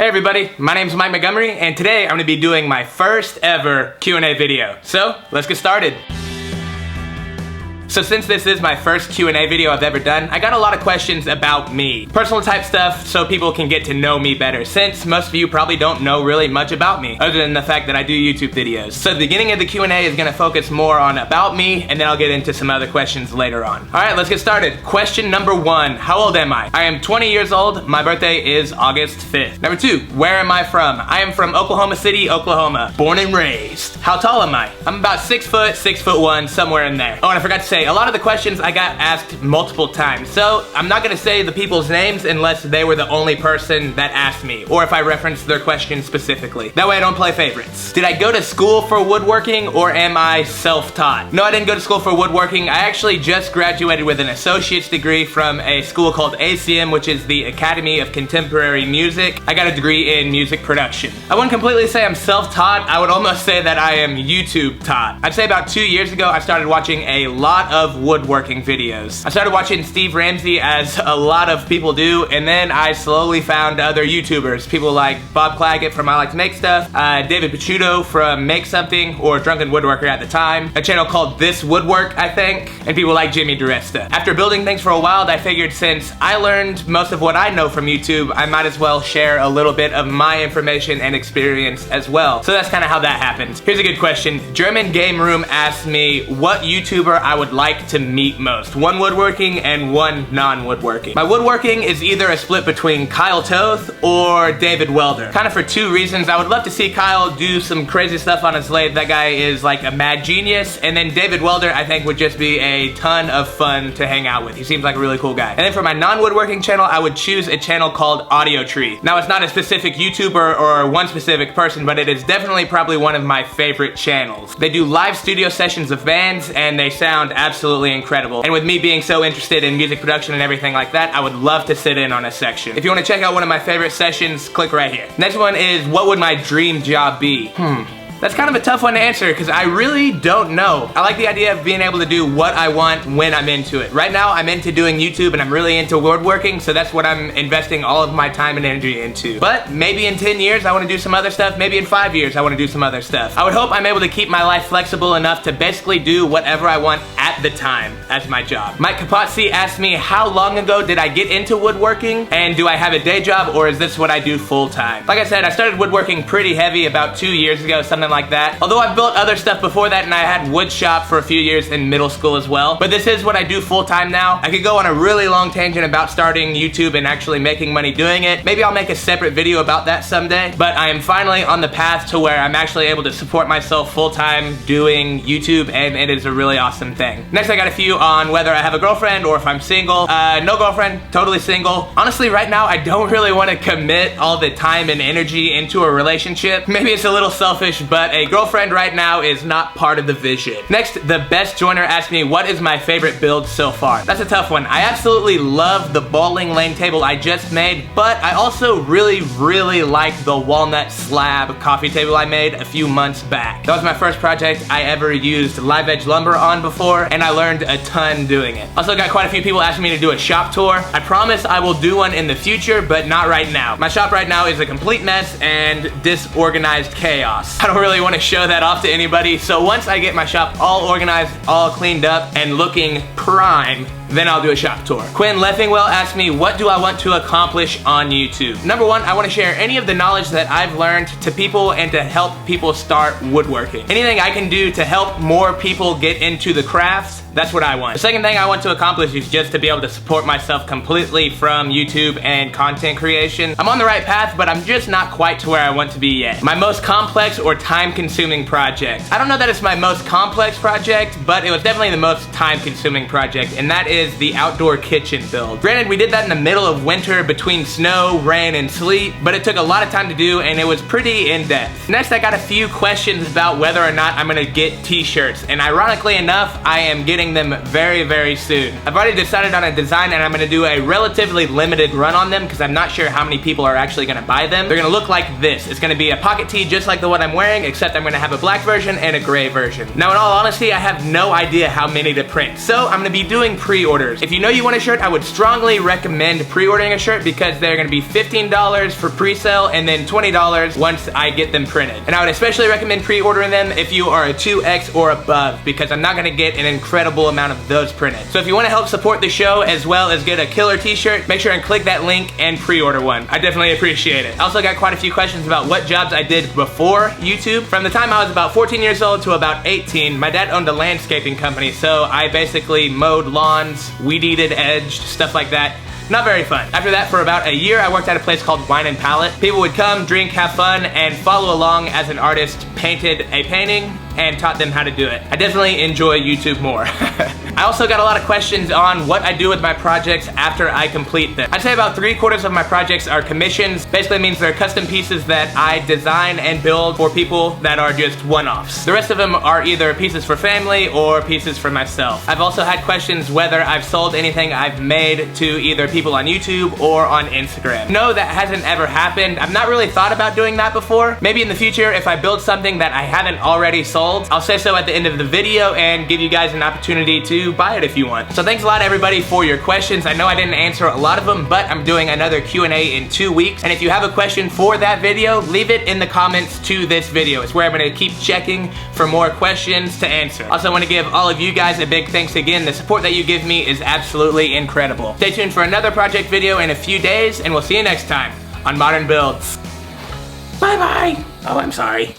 Hey everybody, my name's Mike Montgomery, and today I'm going to be doing my first ever Q&A video. So, let's get started. So since this is my first Q&A video I've ever done, I got a lot of questions about me. Personal type stuff so people can get to know me better, since most of you probably don't know really much about me, other than the fact that I do YouTube videos. So the beginning of the Q&A is gonna focus more on about me, and then I'll get into some other questions later on. Alright, let's get started. Question number 1, how old am I? I am 20 years old, my birthday is August 5th. Number 2, where am I from? I am from Oklahoma City, Oklahoma, born and raised. How tall am I? I'm about 6 foot, 6'1", somewhere in there. Oh, and I forgot to say, a lot of the questions I got asked multiple times, so I'm not gonna say the people's names unless they were the only person that asked me, or if I referenced their question specifically. That way I don't play favorites. Did I go to school for woodworking, or am I self-taught? No, I didn't go to school for woodworking. I actually just graduated with an associate's degree from a school called ACM, which is the Academy of Contemporary Music. I got a degree in music production. I wouldn't completely say I'm self-taught. I would almost say that I am YouTube taught. I'd say about 2 years ago I started watching a lot of woodworking videos. I started watching Steve Ramsey, as a lot of people do, and then I slowly found other YouTubers. People like Bob Claggett from I Like to Make Stuff, David Picciuto from Make Something, or Drunken Woodworker at the time, a channel called This Woodwork, I think, and people like Jimmy DiResta. After building things for a while, I figured since I learned most of what I know from YouTube, I might as well share a little bit of my information and experience as well. So that's kind of how that happened. Here's a good question. German Game Room asked me what YouTuber I would like to meet most. One woodworking and one non-woodworking. My woodworking is either a split between Kyle Toth or David Welder. Kind of for two reasons. I would love to see Kyle do some crazy stuff on his lathe. That guy is like a mad genius. And then David Welder, I think, would just be a ton of fun to hang out with. He seems like a really cool guy. And then for my non-woodworking channel, I would choose a channel called Audio Tree. Now, it's not a specific YouTuber or one specific person, but it is definitely probably one of my favorite channels. They do live studio sessions of bands, and they sound absolutely incredible. And with me being so interested in music production and everything like that, I would love to sit in on a section. If you want to check out one of my favorite sessions, click right here. Next one is, what would my dream job be? That's kind of a tough one to answer because I really don't know. I like the idea of being able to do what I want when I'm into it. Right now, I'm into doing YouTube and I'm really into woodworking, so that's what I'm investing all of my time and energy into. But maybe in 10 years, I want to do some other stuff. Maybe in 5 years, I want to do some other stuff. I would hope I'm able to keep my life flexible enough to basically do whatever I want at the time as my job. Mike Capozzi asked me, how long ago did I get into woodworking? And do I have a day job, or is this what I do full time? Like I said, I started woodworking pretty heavy about 2 years ago, something like that. Although I've built other stuff before that, and I had wood shop for a few years in middle school as well. But this is what I do full time now. I could go on a really long tangent about starting YouTube and actually making money doing it. Maybe I'll make a separate video about that someday. But I am finally on the path to where I'm actually able to support myself full time doing YouTube, and it is a really awesome thing. Next, I got a few on whether I have a girlfriend or if I'm single. No girlfriend, totally single. Honestly, right now, I don't really want to commit all the time and energy into a relationship. Maybe it's a little selfish, but a girlfriend right now is not part of the vision. Next, the best joiner asked me, what is my favorite build so far? That's a tough one. I absolutely love the bowling lane table I just made, but I also really like the walnut slab coffee table I made a few months back. That was my first project I ever used live edge lumber on before, and I learned a ton doing it. Also got quite a few people asking me to do a shop tour. I promise I will do one in the future, but not right now. My shop right now is a complete mess and disorganized chaos. I don't really want to show that off to anybody, so once I get my shop all organized, all cleaned up, and looking prime, then I'll do a shop tour. Quinn Leffingwell asked me, what do I want to accomplish on YouTube? Number one, I want to share any of the knowledge that I've learned to people and to help people start woodworking. Anything I can do to help more people get into the crafts, that's what I want. The second thing I want to accomplish is just to be able to support myself completely from YouTube and content creation. I'm on the right path, but I'm just not quite to where I want to be yet. My most complex or time-consuming project. I don't know that it's my most complex project, but it was definitely the most time-consuming project, and that is the outdoor kitchen build. Granted, we did that in the middle of winter between snow, rain, and sleet, but it took a lot of time to do, and it was pretty in-depth. Next, I got a few questions about whether or not I'm gonna get t-shirts, and ironically enough, I am getting them very soon. I've already decided on a design, and I'm gonna do a relatively limited run on them because I'm not sure how many people are actually gonna buy them. They're gonna look like this. It's gonna be a pocket tee just like the one I'm wearing, except I'm gonna have a black version and a gray version. Now, in all honesty, I have no idea how many to print, so I'm gonna be doing pre-orders. pre-orders. If you know you want a shirt, I would strongly recommend pre-ordering a shirt because they're gonna be $15 for pre-sale and then $20 once I get them printed. And I would especially recommend pre-ordering them if you are a 2X or above because I'm not gonna get an incredible amount of those printed. So if you wanna help support the show as well as get a killer t-shirt, make sure and click that link and pre-order one. I definitely appreciate it. I also got quite a few questions about what jobs I did before YouTube. From the time I was about 14 years old to about 18, my dad owned a landscaping company, so I basically mowed lawns, weed-eated, edged, stuff like that. Not very fun. After that, for about a year, I worked at a place called Wine and Palette. People would come, drink, have fun, and follow along as an artist painted a painting and taught them how to do it. I definitely enjoy YouTube more. I also got a lot of questions on what I do with my projects after I complete them. I'd say about 3/4 of my projects are commissions. Basically means they're custom pieces that I design and build for people that are just one-offs. The rest of them are either pieces for family or pieces for myself. I've also had questions whether I've sold anything I've made to either people on YouTube or on Instagram. No, that hasn't ever happened. I've not really thought about doing that before. Maybe in the future, if I build something that I haven't already sold, I'll say so at the end of the video and give you guys an opportunity to buy it if you want. So thanks a lot everybody for your questions. I know I didn't answer a lot of them, but I'm doing another Q&A in 2 weeks. And if you have a question for that video, leave it in the comments to this video. It's where I'm gonna keep checking for more questions to answer. Also, I wanna give all of you guys a big thanks again. The support that you give me is absolutely incredible. Stay tuned for another project video in a few days, and we'll see you next time on Modern Builds. Bye-bye. Oh, I'm sorry.